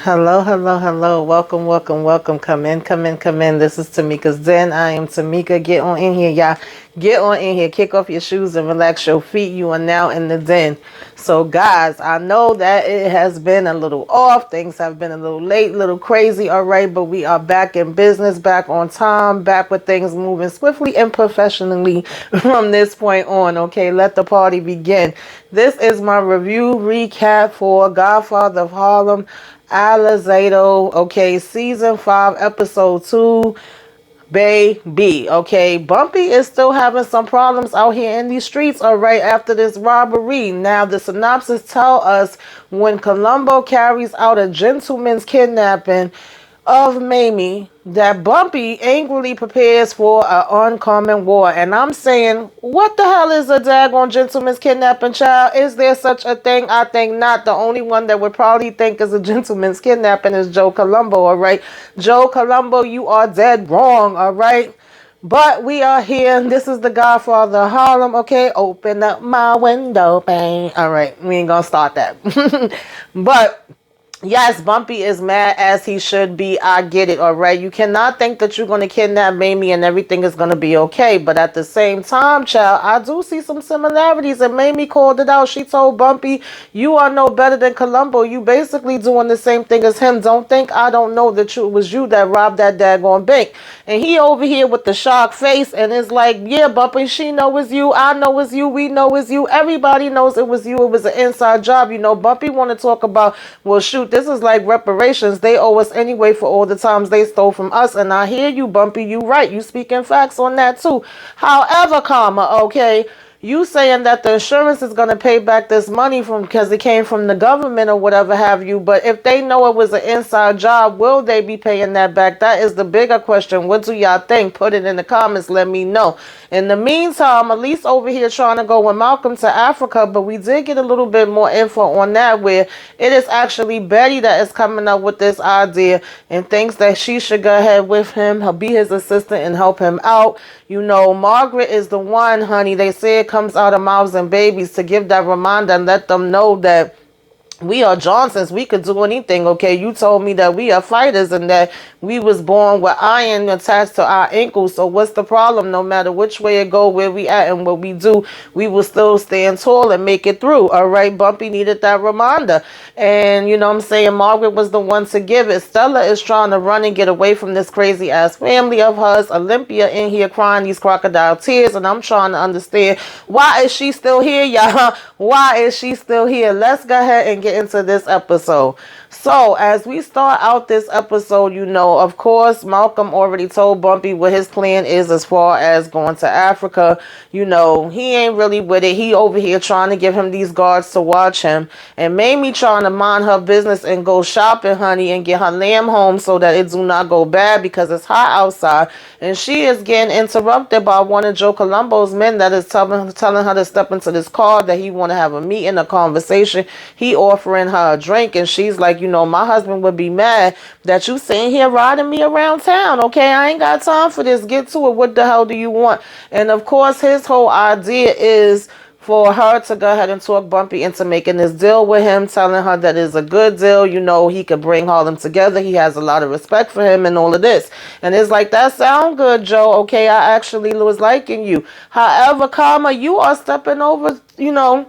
Hello, hello, hello. Welcome, welcome, welcome. Come in, come in, come in. This is Tamika's Den. I am Tamika. Get on in here, y'all. Get on in here. Kick off your shoes and relax your feet. You are now in the den. So, guys, I know that it has been a little off. Things have been a little late, a little crazy. All right, but we are back in business, back on time, back with things moving swiftly and professionally from this point on. Okay, let the party begin. This is my review recap for Godfather of Harlem. Alzado, okay, season 5, episode 2, baby, okay. Bumpy is still having some problems out here in these streets, all right, after this robbery. Now, the synopsis tell us when Columbo carries out a gentleman's kidnapping of Mamie, that Bumpy angrily prepares for an oncoming war. And I'm saying, what the hell is a daggone gentleman's kidnapping, child? Is there such a thing? I think not. The only one that would probably think is a gentleman's kidnapping is Joe Columbo, all right? Joe Columbo, you are dead wrong, all right? But we are here. This is the Godfather of Harlem, okay? Open up my window pane. All right, we ain't gonna start that. But yes, Bumpy is mad as he should be. I get it, all right? You cannot think that you're going to kidnap Mamie and everything is going to be okay. But at the same time, child, I do see some similarities. And Mamie called it out. She told Bumpy, you are no better than Columbo. You basically doing the same thing as him. Don't think I don't know that it was you that robbed that daggone bank. And he over here with the shocked face and it's like, yeah, Bumpy, she know it's you. I know it's you. We know it's you. Everybody knows it was you. It was an inside job. You know, Bumpy want to talk about, well, shoot, this is like reparations. They owe us anyway for all the times they stole from us. And I hear you, Bumpy. You right. You speaking facts on that too. However, okay, you saying that the insurance is going to pay back this money from because it came from the government or whatever have you. But if they know it was an inside job, will they be paying that back? That is the bigger question. What do y'all think? Put it in the comments. Let me know. In the meantime, Elise over here trying to go with Malcolm to Africa, but we did get a little bit more info on that where it is actually Betty that is coming up with this idea and thinks that she should go ahead with him, be his assistant and help him out. You know, Margaret is the one, honey. They say it comes out of mouths and babies to give that reminder and let them know that we are Johnsons. We could do anything, okay? You told me that we are fighters and that we was born with iron attached to our ankles. So what's the problem? No matter which way it go, where we at and what we do, we will still stand tall and make it through, all right? Bumpy needed that reminder. And, you know what I'm saying, Margaret was the one to give it. Stella is trying to run and get away from this crazy-ass family of hers. Olympia in here crying these crocodile tears, and I'm trying to understand, why is she still here, y'all? Why is she still here? Let's go ahead and get into this episode. So as we start out this episode, you know, of course, Malcolm already told Bumpy what his plan is as far as going to Africa. You know, he ain't really with it. He over here trying to give him these guards to watch him. And Mamie trying to mind her business and go shopping, honey, and get her lamb home so that it do not go bad because it's hot outside. And she is getting interrupted by one of Joe Columbo's men that is telling her to step into this car, that he want to have a meeting, a conversation. He offering her a drink, and she's like, you know, my husband would be mad that you sitting here riding me around town, okay? I ain't got time for this. Get to it. What the hell do you want? And of course, his whole idea is for her to go ahead and talk Bumpy into making this deal with him, telling her that it's a good deal. You know, he could bring Harlem together. He has a lot of respect for him and all of this. And it's like, that sound good, Joe. Okay, I actually was liking you. However, Karma, you are stepping over, you know,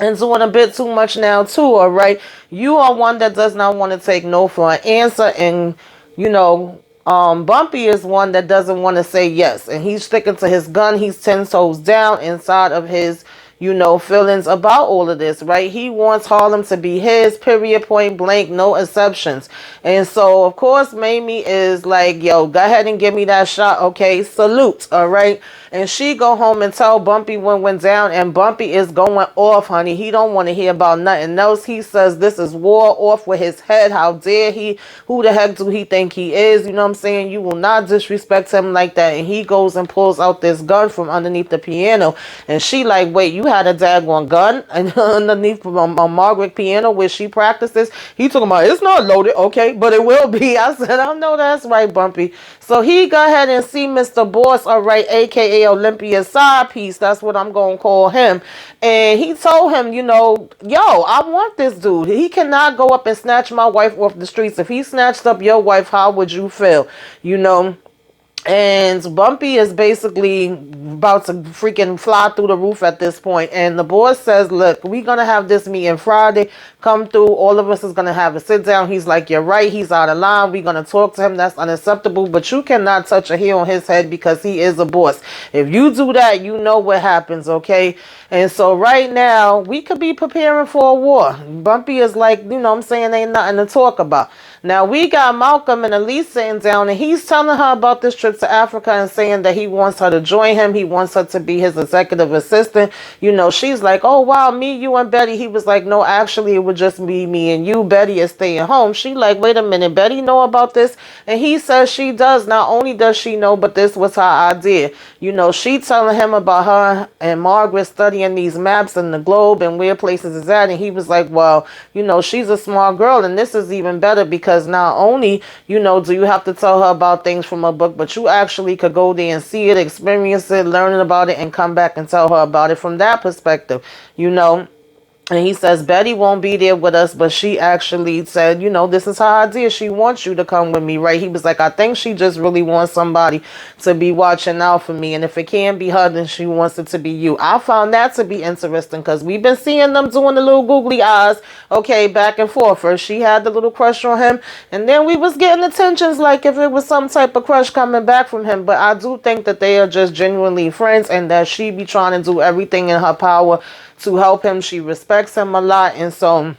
and doing a bit too much now too, all right? You are one that does not want to take no for an answer, and, you know, Bumpy is one that doesn't want to say yes, and he's sticking to his gun. He's 10 toes down inside of his, you know, feelings about all of this, right? He wants Harlem to be his, period, point blank, no exceptions. And so, of course, Mamie is like, yo, go ahead and give me that shot, okay? Salute, all right? And she go home and tell Bumpy what went down, and Bumpy is going off, honey. He don't want to hear about nothing else. He says this is war, off with his head. How dare he? Who the heck do he think he is? You know what I'm saying? You will not disrespect him like that. And he goes and pulls out this gun from underneath the piano. And she like, wait, you had a daggone gun underneath Margaret piano where she practices. He talking about, it's not loaded, okay, but it will be. I said, I know that's right, Bumpy. So he go ahead and see Mr. Boss, all right, aka Olympia's side piece. That's what I'm gonna call him. And he told him, you know, yo, I want this dude. He cannot go up and snatch my wife off the streets. If he snatched up your wife, how would you feel? You know? And Bumpy is basically about to freaking fly through the roof at this point. And the boss says, look, we're going to have this meeting Friday. Come through. All of us is going to have a sit down. He's like, you're right. He's out of line. We're going to talk to him. That's unacceptable. But you cannot touch a hair on his head because he is a boss. If you do that, you know what happens, okay? And so right now, we could be preparing for a war. Bumpy is like, you know what I'm saying, ain't nothing to talk about. Now, we got Malcolm and Elise sitting down, and he's telling her about this trip to Africa and saying that he wants her to join him. He wants her to be his executive assistant. You know, she's like, oh, wow, me, you, and Betty. He was like, no, actually, it would just be me and you. Betty is staying home. She like, wait a minute, Betty know about this? And he says she does. Not only does she know, but this was her idea. You know, she telling him about her and Margaret studying these maps and the globe and where places is at. And he was like, well, you know, she's a smart girl, and this is even better because not only, you know, do you have to tell her about things from a book, but you actually could go there and see it, experience it, learn about it, and come back and tell her about it from that perspective, you know. And he says, Betty won't be there with us, but she actually said, you know, this is her idea. She wants you to come with me, right? He was like, I think she just really wants somebody to be watching out for me. And if it can't be her, then she wants it to be you. I found that to be interesting because we've been seeing them doing the little googly eyes, okay, back and forth. First, she had the little crush on him, and then we was getting attentions like if it was some type of crush coming back from him. But I do think that they are just genuinely friends and that she be trying to do everything in her power to help him. She respects him a lot, and so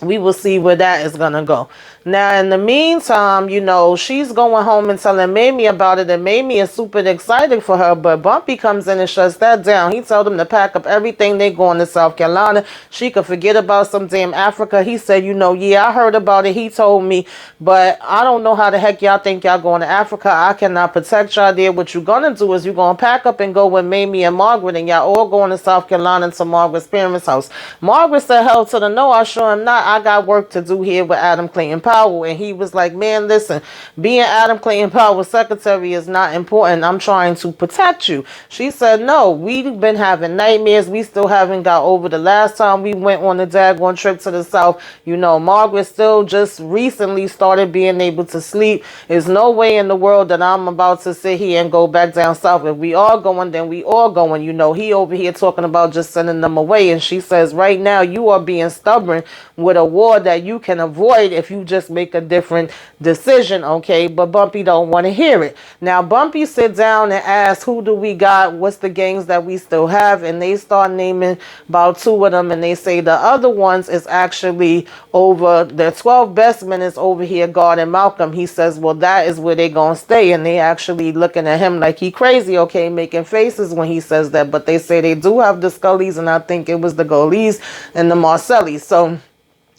we will see where that is gonna go. Now, in the meantime, you know, she's going home and telling Mamie about it, and Mamie is super excited for her, but Bumpy comes in and shuts that down. He told them to pack up everything. They going to South Carolina. She could forget about some damn Africa. He said, you know, yeah, I heard about it. He told me, but I don't know how the heck y'all think y'all going to Africa. I cannot protect y'all there. What you're going to do is you're going to pack up and go with Mamie and Margaret, and y'all all going to South Carolina to Margaret's parents' house. Margaret said, hell to the no, I sure am not. I got work to do here with Adam Clayton Powell. And he was like, man, listen, being Adam Clayton Powell's secretary is not important. I'm trying to protect you. She said, no, we've been having nightmares. We still haven't got over the last time we went on a daggone trip to the South. You know, Margaret still just recently started being able to sleep. There's no way in the world that I'm about to sit here and go back down south. If we are going, then we are going. You know, he over here talking about just sending them away. And she says, right now, you are being stubborn with a war that you can avoid if you just make a different decision, okay? But Bumpy don't want to hear it. Now, Bumpy sit down and asks, who do we got? What's the gangs that we still have? And they start naming about 2 of them, and they say the other ones is actually over, the 12 best men is over here guarding Malcolm. He says, well, that is where they gonna stay. And they actually looking at him like he crazy, okay, making faces when he says that. But they say they do have the Scullys, and I think it was the Goleys and the Marcellis. So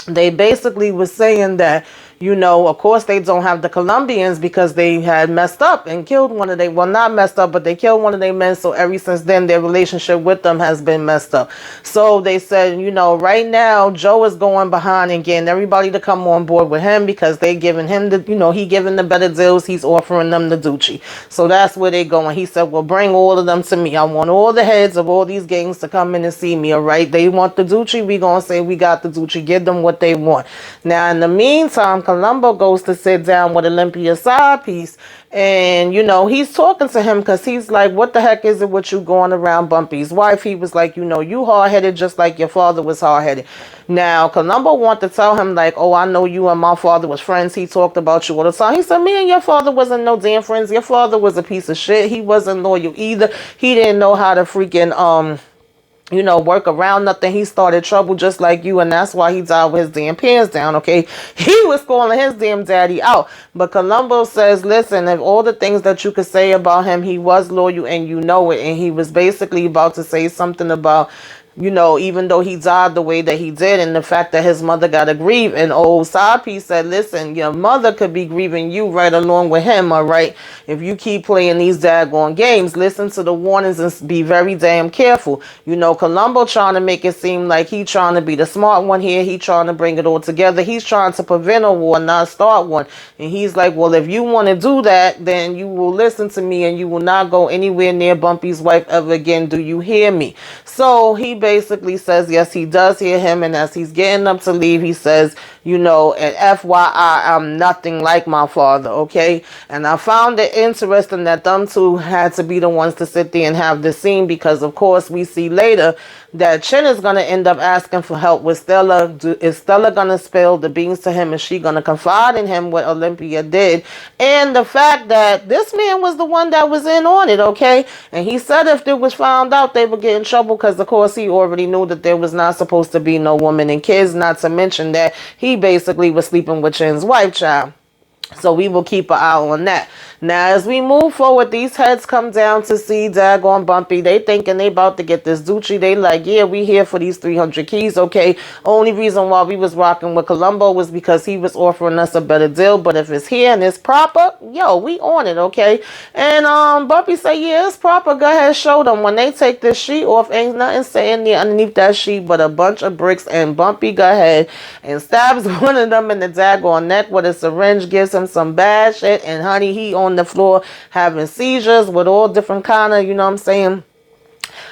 they basically was saying that, you know, of course they don't have the Colombians because they had messed up and killed one of their, well, not messed up, but they killed one of their men. So ever since then, their relationship with them has been messed up. So they said, you know, right now, Joe is going behind and getting everybody to come on board with him because they giving him the, you know, he giving the better deals. He's offering them the Doochie. So that's where they going. He said, well, bring all of them to me. I want all the heads of all these gangs to come in and see me, all right? They want the Doochie. We going to say we got the Doochie. Give them what they want. Now, in the meantime, Columbo goes to sit down with Olympia's side piece, and you know, he's talking to him because he's like, what the heck is it with you going around Bumpy's wife? He was like, you know, you hard-headed just like your father was hard-headed. Now, Columbo wanted to tell him like, oh, I know you and my father was friends. He talked about you all the time. He said, me and your father wasn't no damn friends. Your father was a piece of shit. He wasn't loyal either. He didn't know how to freaking you know, work around nothing. He started trouble just like you, and that's why he died with his damn pants down, okay? He was calling his damn daddy out. But Columbo says, listen, if all the things that you could say about him, he was loyal and you know it. And he was basically about to say something about even though he died the way that he did, and the fact that his mother got to grieve. And old side piece said, listen, your mother could be grieving you right along with him, all right? If you keep playing these daggone games, listen to the warnings and be very damn careful. Columbo trying to make it seem like he trying to be the smart one here. He trying to bring it all together. He's trying to prevent a war, not start one. And he's like, well, if you want to do that, then you will listen to me and you will not go anywhere near Bumpy's wife ever again. Do you hear me? So he basically says, yes, he does hear him. And as he's getting up to leave, he says, and FYI, I'm nothing like my father, okay? And I found it interesting that them two had to be the ones to sit there and have this scene, because, of course, we see later that Chin is going to end up asking for help with Stella. Is Stella going to spill the beans to him? Is she going to confide in him what Olympia did? And the fact that this man was the one that was in on it, okay? And he said if it was found out, they would get in trouble, because, of course, he already knew that there was not supposed to be no woman and kids, not to mention that he basically was sleeping with Chin's wife, child. So we will keep an eye on that. Now, as we move forward, these heads come down to see daggone Bumpy. They thinking they about to get this Doochie. They like, yeah, we here for these 300 keys, okay? Only reason why we was rocking with Columbo was because he was offering us a better deal. But if it's here and it's proper, yo, we on it, okay? And Bumpy say, yeah, it's proper. Go ahead, show them. When they take this sheet off, ain't nothing saying there underneath that sheet but a bunch of bricks. And Bumpy go ahead and stabs one of them in the daggone neck with a syringe, gives him some bad shit. And honey, he on the floor having seizures with all different kind of,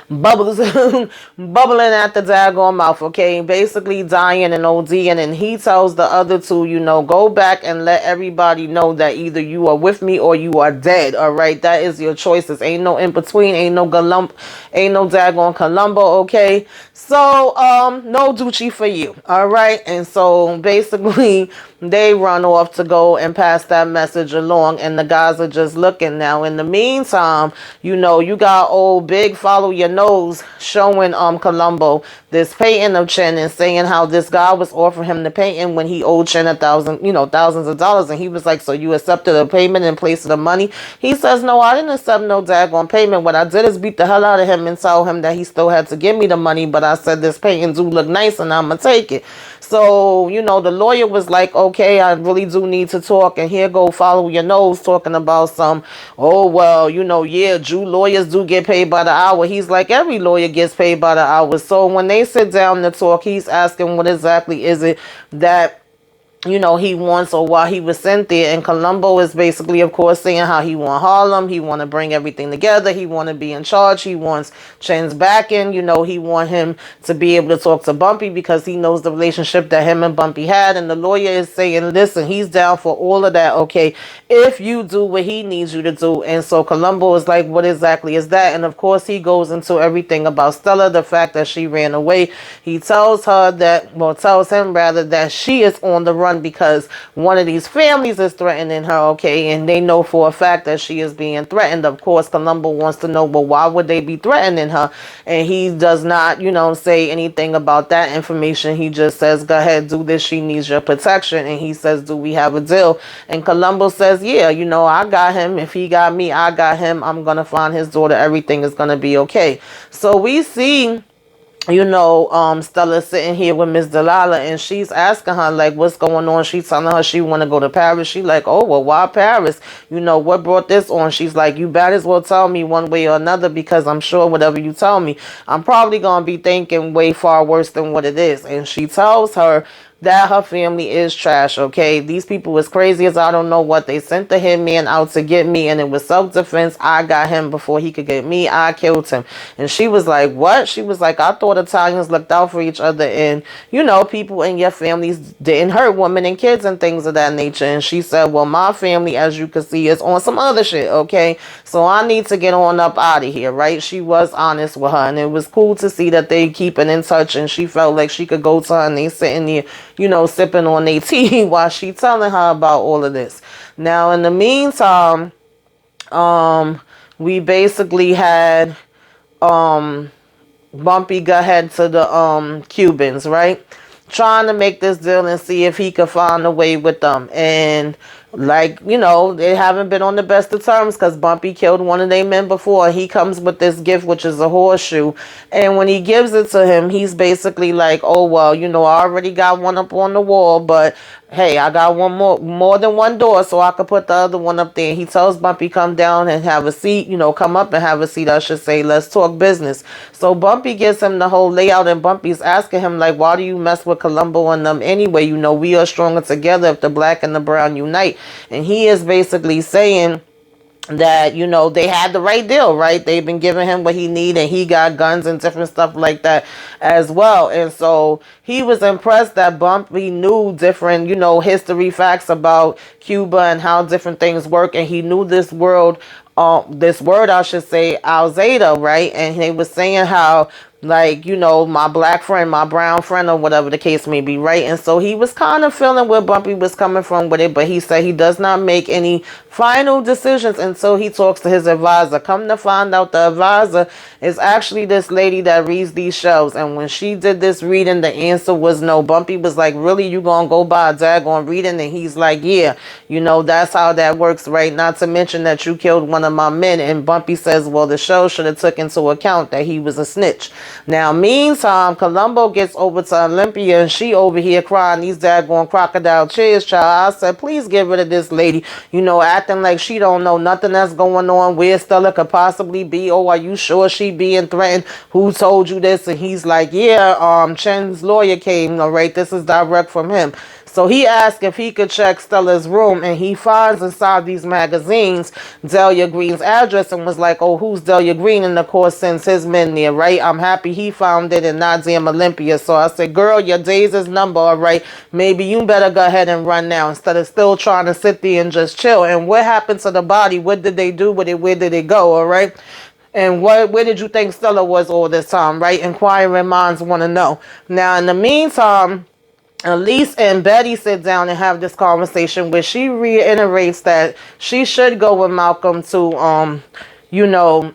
bubbles bubbling at the daggone mouth, okay? Basically dying and ODing. And he tells the other two, go back and let everybody know that either you are with me or you are dead, all right? That is your choices. Ain't no in between. Ain't no daggone Columbo, okay? So no Doochie for you, all right? And so basically they run off to go and pass that message along, and the guys are just looking. Now in the meantime, you got old Big Follow Your Nose showing Columbo this painting of Chin and saying how this guy was offering him the painting when he owed Chin thousands of dollars. And he was like, so you accepted a payment in place of the money? He says, no, I didn't accept no daggone payment. What I did is beat the hell out of him and tell him that he still had to give me the money, but I said this painting do look nice and I'm gonna take it. So, the lawyer was like, okay, I really do need to talk. And here go Follow Your Nose talking about some, oh, well, yeah, Jew lawyers do get paid by the hour. He's like, every lawyer gets paid by the hour. So when they sit down to talk, he's asking what exactly is it that he wants, or why he was sent there. And Columbo is basically, of course, saying how he want Harlem. He want to bring everything together. He want to be in charge. He wants Chen's backing. He want him to be able to talk to Bumpy because he knows the relationship that him and Bumpy had. And the lawyer is saying, listen, he's down for all of that, okay, if you do what he needs you to do. And so Columbo is like, what exactly is that? And of course, he goes into everything about Stella, the fact that she ran away. He tells him rather, that she is on the run because one of these families is threatening her, okay, and they know for a fact that she is being threatened. Of course, Columbo wants to know, well, why would they be threatening her? And he does not, say anything about that information. He just says, go ahead, do this. She needs your protection. And he says, do we have a deal? And Columbo says, yeah, I got him. If he got me, I got him. I'm going to find his daughter. Everything is going to be okay. So we see Stella sitting here with Miss Delilah, and she's asking her, like, what's going on? She's telling her she want to go to Paris. She like, oh, well, why Paris? What brought this on? She's like, you better as well tell me one way or another, because I'm sure whatever you tell me, I'm probably going to be thinking way far worse than what it is. And she tells her that her family is trash, okay? These people is crazy as I don't know what. They sent the hitman out to get me, and it was self-defense. I got him before he could get me. I killed him. And she was like, what? She was like, I thought Italians looked out for each other, and, people in your families didn't hurt women and kids and things of that nature. And she said, well, my family, as you can see, is on some other shit, okay? So I need to get on up out of here, right? She was honest with her, and it was cool to see that they keeping in touch, and she felt like she could go to her, and they sitting there, sipping on their tea while she telling her about all of this. Now, in the meantime, we basically had Bumpy go ahead to the Cubans, right? Trying to make this deal and see if he could find a way with them. And like, you know, they haven't been on the best of terms because Bumpy killed one of their men before. He comes with this gift, which is a horseshoe. And when he gives it to him, he's basically like, oh, well, you know, I already got one up on the wall, but hey, I got one more than one door, so I could put the other one up there. He tells Bumpy, come down and have a seat, you know, come up and have a seat, I should say. Let's talk business. So Bumpy gives him the whole layout, and Bumpy's asking him, like, why do you mess with Columbo and them anyway? You know, we are stronger together if the black and the brown unite. And he is basically saying that, you know, they had the right deal, right? They've been giving him what he needed, and he got guns and different stuff like that as well. And so he was impressed that Bumpy knew different, you know, history facts about Cuba and how different things work, and he knew this word, I should say, Alzado, right? And they was saying how, like, you know, my black friend, my brown friend, or whatever the case may be, right? And so he was kind of feeling where Bumpy was coming from with it, but he said he does not make any final decisions until he talks to his advisor. Come to find out, the advisor is actually this lady that reads these shelves, and when she did this reading, the answer was no. Bumpy was like, really, you gonna go by a daggone reading? And he's like, yeah, you know, that's how that works, right? Not to mention that you killed one of my men. And Bumpy says, well, the show should have took into account that he was a snitch. Now, meantime, Columbo gets over to Olympia, and she over here crying these daggone crocodile tears, child. I said, please get rid of this lady, you know, acting like she don't know nothing that's going on, where Stella could possibly be. Oh, are you sure she being threatened? Who told you this? And he's like, yeah, Chen's lawyer came, all right, this is direct from him. So he asked if he could check Stella's room, and he finds inside these magazines Delia Green's address, and was like, oh, who's Delia Green? And of course sends his men there, right? I'm happy he found it and not damn Olympia. So I said, girl, your days is number, all right? Maybe you better go ahead and run now instead of still trying to sit there and just chill. And what happened to the body? What did they do with it? Where did it go, all right? And where did you think Stella was all this time, right? Inquiring minds want to know. Now, in the meantime, Elise and Betty sit down and have this conversation where she reiterates that she should go with Malcolm to, you know,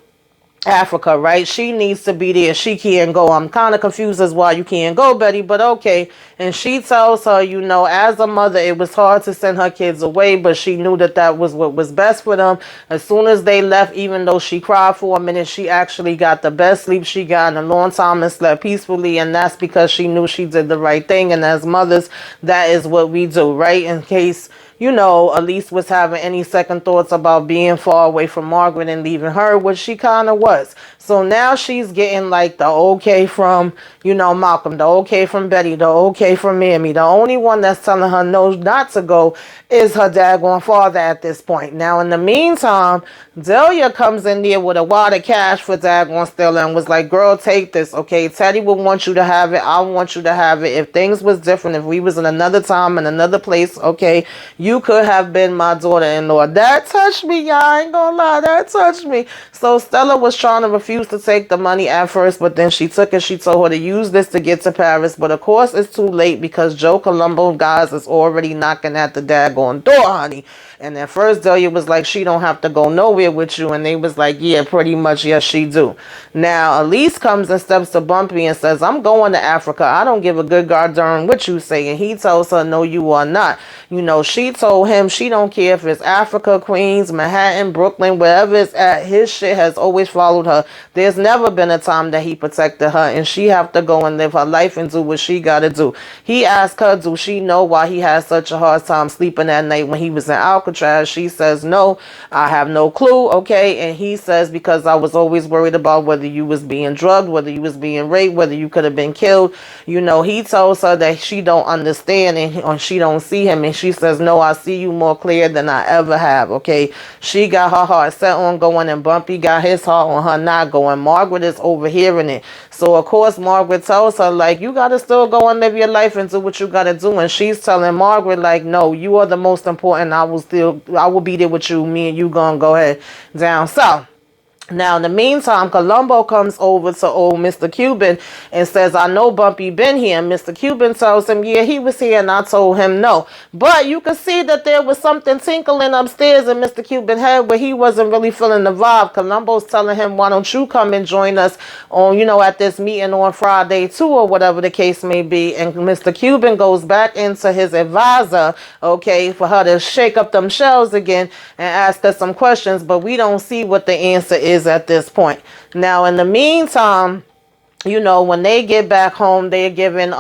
Africa, right? She needs to be there. She can't go. I'm kind of confused as why you can't go, Betty, but okay. And she tells her, you know, as a mother, it was hard to send her kids away, but she knew that that was what was best for them. As soon as they left, even though she cried for a minute, she actually got the best sleep she got in a long time and slept peacefully. And that's because she knew she did the right thing. And as mothers, that is what we do, right? In case, you know, Elise was having any second thoughts about being far away from Margaret and leaving her, which she kind of was. So now she's getting like the okay from, you know, Malcolm, the okay from Betty, the okay from Mammy. The only one that's telling her no, not to go is her daggone father at this point. Now, in the meantime, Delia comes in there with a wad of cash for daggone Stella and was like, girl, take this, okay? Teddy would want you to have it. I want you to have it. If things was different, if we was in another time, in another place, okay, you could have been my daughter-in-law. That touched me, y'all. I ain't gonna lie, that touched me. So Stella was trying to refuse to take the money at first, but then she took it. She told her to use this to get to Paris, but of course it's too late because Joe Columbo, guys, is already knocking at the daggone door, honey. And at first Delia was like, she don't have to go nowhere with you. And they was like, yeah, pretty much, yes, she do. Now, Elise comes and steps to Bumpy and says, I'm going to Africa. I don't give a good goddamn what you say. And he tells her, no, you are not. You know, she told him she don't care if it's Africa, Queens, Manhattan, Brooklyn, wherever it's at. His shit has always followed her. There's never been a time that he protected her, and she have to go and live her life and do what she got to do. He asked her, do she know why he had such a hard time sleeping at night when he was in Alcatraz? She says, no, I have no clue, okay? And he says, because I was always worried about whether you was being drugged, whether you was being raped, whether you could have been killed. You know, he tells her that she don't understand and she don't see him, and she says, no, I see you more clear than I ever have, okay? She got her heart set on going, and Bumpy got his heart on her not going. Margaret is overhearing it. So, of course, Margaret tells her, like, you got to still go and live your life and do what you got to do. And she's telling Margaret, like, no, you are the most important. I will be there with you. Me and you gonna go ahead down south. Now, in the meantime, Columbo comes over to old Mr. Cuban and says, I know Bumpy been here. And Mr. Cuban tells him, yeah, he was here. And I told him no. But you could see that there was something tinkling upstairs in Mr. Cuban's head where he wasn't really feeling the vibe. Columbo's telling him, why don't you come and join us on, at this meeting on Friday too, or whatever the case may be. And Mr. Cuban goes back into his advisor, okay, for her to shake up them shells again and ask us some questions. But we don't see what the answer is at this point. Now, in the meantime, when they get back home, they're giving,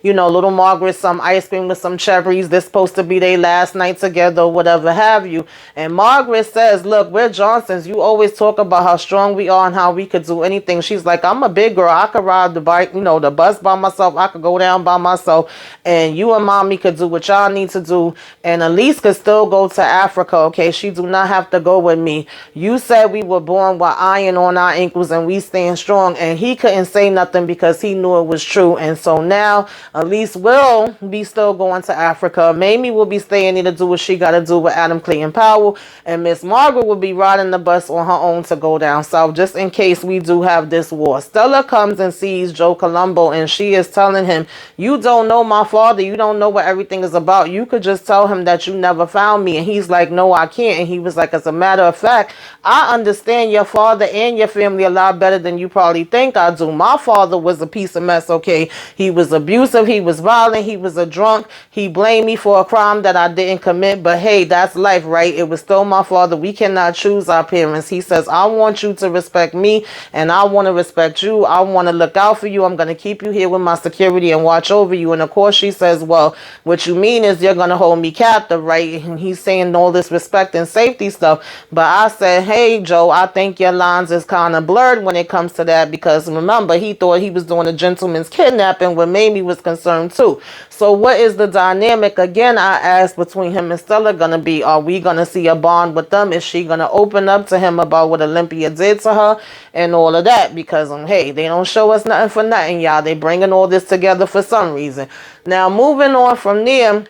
little Margaret some ice cream with some cherries. This supposed to be their last night together or whatever have you. And Margaret says, look, we're Johnsons. You always talk about how strong we are and how we could do anything. She's like, I'm a big girl. I could ride the bike, the bus by myself. I could go down by myself. And you and mommy could do what y'all need to do. And Elise could still go to Africa, okay? She do not have to go with me. You said we were born with iron on our ankles and we stand strong. And he couldn't say nothing because he knew it was true. And so now Elise will be still going to Africa. Mamie will be staying there to do what she got to do with Adam Clayton Powell. And Miss Margaret will be riding the bus on her own to go down south just in case we do have this war. Stella comes and sees Joe Colombo and she is telling him, you don't know my father. You don't know what everything is about. You could just tell him that you never found me. And he's like, no, I can't. And he was like, as a matter of fact, I understand your father and your family a lot better than you probably think I do. My father was a piece of mess, okay? He was abusive. He was violent. He was a drunk. He blamed me for a crime that I didn't commit. But hey, that's life, right? It was still my father. We cannot choose our parents. He says, I want you to respect me and I want to respect you. I want to look out for you. I'm going to keep you here with my security and watch over you. And of course she says, well, what you mean is you're going to hold me captive, right? And he's saying all this respect and safety stuff. But I said, hey, Joe, I think your lines is kind of blurred when it comes to that because remember, he thought he was doing a gentleman's kidnapping when Mamie was concerned too. So what is the dynamic, again, I asked, between him and Stella going to be? Are we going to see a bond with them? Is she going to open up to him about what Olympia did to her and all of that? Because, hey, they don't show us nothing for nothing, y'all. They bringing all this together for some reason. Now, moving on from there,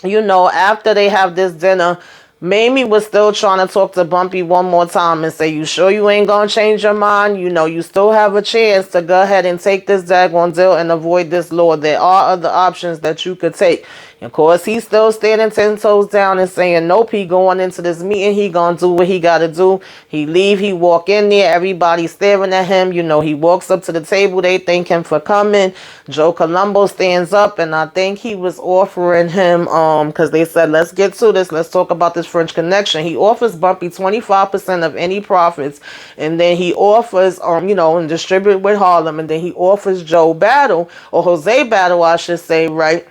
after they have this dinner, Mamie was still trying to talk to Bumpy one more time and say, you sure you ain't gonna change your mind? You still have a chance to go ahead and take this daggone deal and avoid this law. There are other options that you could take. Of course, he's still standing 10 toes down and saying, nope, he going into this meeting. He going to do what he got to do. He leave. He walk in there. Everybody staring at him. He walks up to the table. They thank him for coming. Joe Colombo stands up, and I think he was offering him, because they said, let's get to this. Let's talk about this French connection. He offers Bumpy 25% of any profits, and then he offers, and distribute with Harlem, and then he offers Joe Battle, or Jose Battle, I should say, right?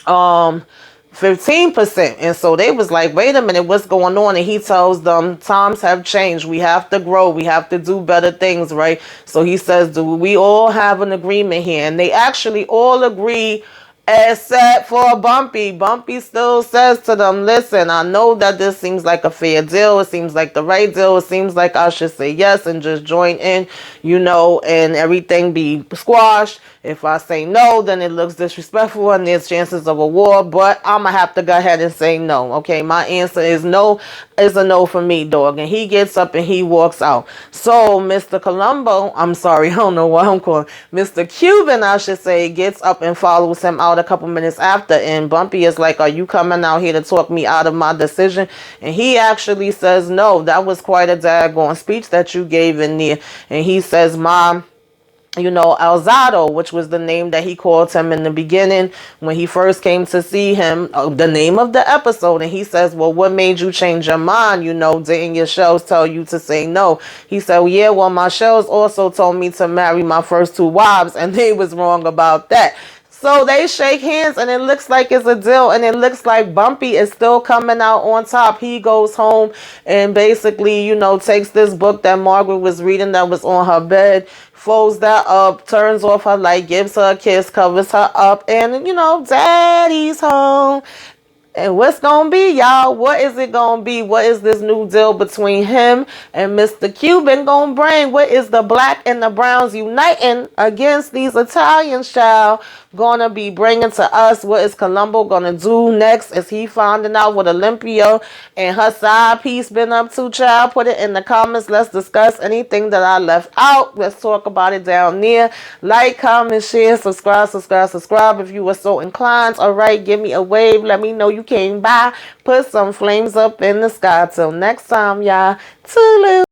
15%. And so they was like, wait a minute, what's going on? And he tells them, times have changed. We have to grow. We have to do better things, right? So he says, do we all have an agreement here? And they actually all agree except for Bumpy. Bumpy still says to them, listen, I know that this seems like a fair deal. It seems like the right deal. It seems like I should say yes and just join in, and everything be squashed. If I say no, then it looks disrespectful and there's chances of a war, but I'm going to have to go ahead and say no. Okay, my answer is no, is a no for me, dog. And he gets up and he walks out. So Mr. Colombo, I'm sorry, I don't know what I'm calling, Mr. Cuban, I should say, gets up and follows him out a couple minutes after. And Bumpy is like, are you coming out here to talk me out of my decision? And he actually says, no, that was quite a daggone speech that you gave in there. And he says, Mom, Alzado, which was the name that he called him in the beginning when he first came to see him, the name of the episode. And he says, well, what made you change your mind? Didn't your shells tell you to say no? He said, well, yeah, well, my shells also told me to marry my first two wives, and they was wrong about that. So they shake hands and it looks like it's a deal, and it looks like Bumpy is still coming out on top. He goes home and basically, takes this book that Margaret was reading that was on her bed, folds that up, turns off her light, gives her a kiss, covers her up, and, Daddy's home. And what's gonna be, y'all? What is it gonna be? What is this new deal between him and Mr. Cuban gonna bring? What is the black and the browns uniting against these Italians, child, gonna be bringing to us? What is Colombo gonna do next? Is he finding out what Olympia and her side piece been up to, child? Put it in the comments. Let's discuss anything that I left out. Let's talk about it down there. Like, comment, share, subscribe if you were so inclined. All right, give me a wave. Let me know you came by. Put some flames up in the sky. Till next time, y'all. Toodaloo.